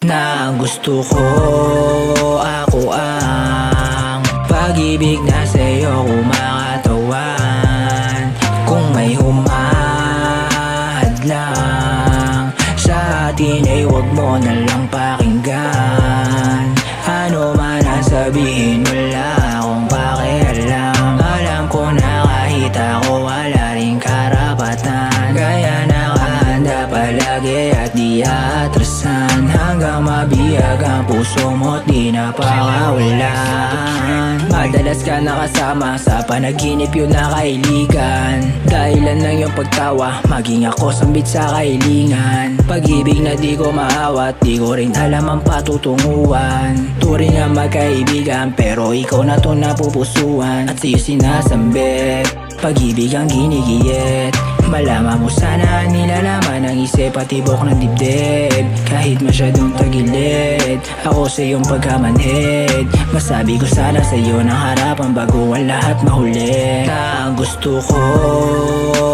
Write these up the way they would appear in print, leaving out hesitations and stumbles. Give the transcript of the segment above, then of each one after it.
Na gusto ko, ako ang pag-ibig na sa'yo kumakatawan. Kung may humahadlang sa atin ay huwag mo na lang pakinggan. Ano man ang sabihin, wala akong pakialam. Alam ko na kahit ako wala rin karapatan, kaya nakahanda palagi at di aatrasan, hanggang mabiyag ang puso mo't di na pakawalan. Madalas ka nakasama sa panaginip yun na kailigan, dahilan ng iyong pagtawa, maging ako sambit sa kahilingan. Pag-ibig na di ko maawat, di ko rin alam ang patutunguhan. Turing nga magkaibigan, pero ikaw na to napupusuan. At sa'yo sinasambit, pag-ibig ang ginigiyet. Malaman mo sana nilalaman ng isip at tibok ng dibdib. Kahit masyadong tagilid ako sa iyong pagkamanhid, masabi ko sana sa iyo ng harapan bago ang lahat mahuli. Na gusto ko,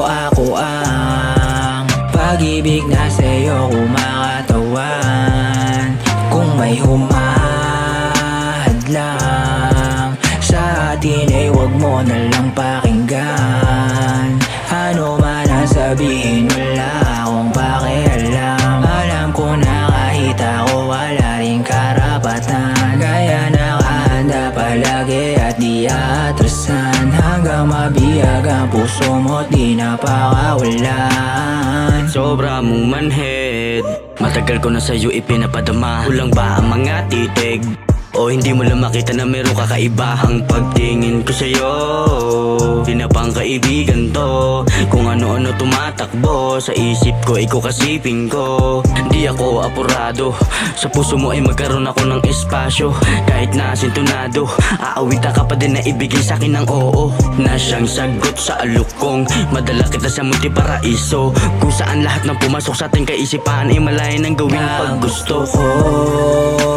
ako ang pag-ibig na sa iyo kumakatawan. Kung may humahadlang sa atin ay huwag mo na lang pakinggan. Ano man ang sabihin, wala akong pakialam. Alam ko na kahit ako wala rin karapatan, kaya nakahanda palagi at di aatrasan, hanggang mabiyag ang puso mo't di na pakawalan. Sobra mong manhid, matagal ko na sa'yo ipinapadama. Kulang ba ang mga titig? O hindi mo lang makita na meron kakaiba ang pagtingin ko sa'yo? Di na pang kaibigan to, kung ano-ano tumatakbo sa isip ko, ikaw kasipin ko. Di ako apurado, sa puso mo ay magkaroon ako ng espasyo. Kahit na sintonado, aawita ka pa din na ibigay sa'kin ng oo, na siyang sagot sa alukong. Madala kita sa munti paraiso, kung saan lahat ng pumasok sa ating kaisipan ay malaya ng gawin pag gusto ko.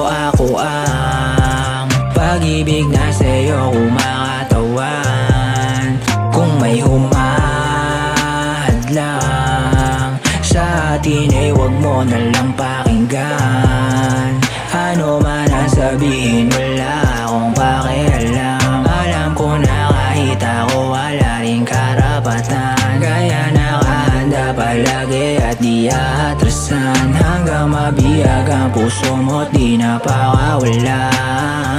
Ako ang pag-ibig na sa'yo kumakatawan. Kung may humahadlang sa atin ay huwag mo na lang pakinggan. Ano man ang sabihin, wala akong pakialam. Alam ko na kahit ako wala rin karapatan, kaya nakahanda palagi at di aatrasan, hanggang mabiyag ang puso mo't di na pakawalan.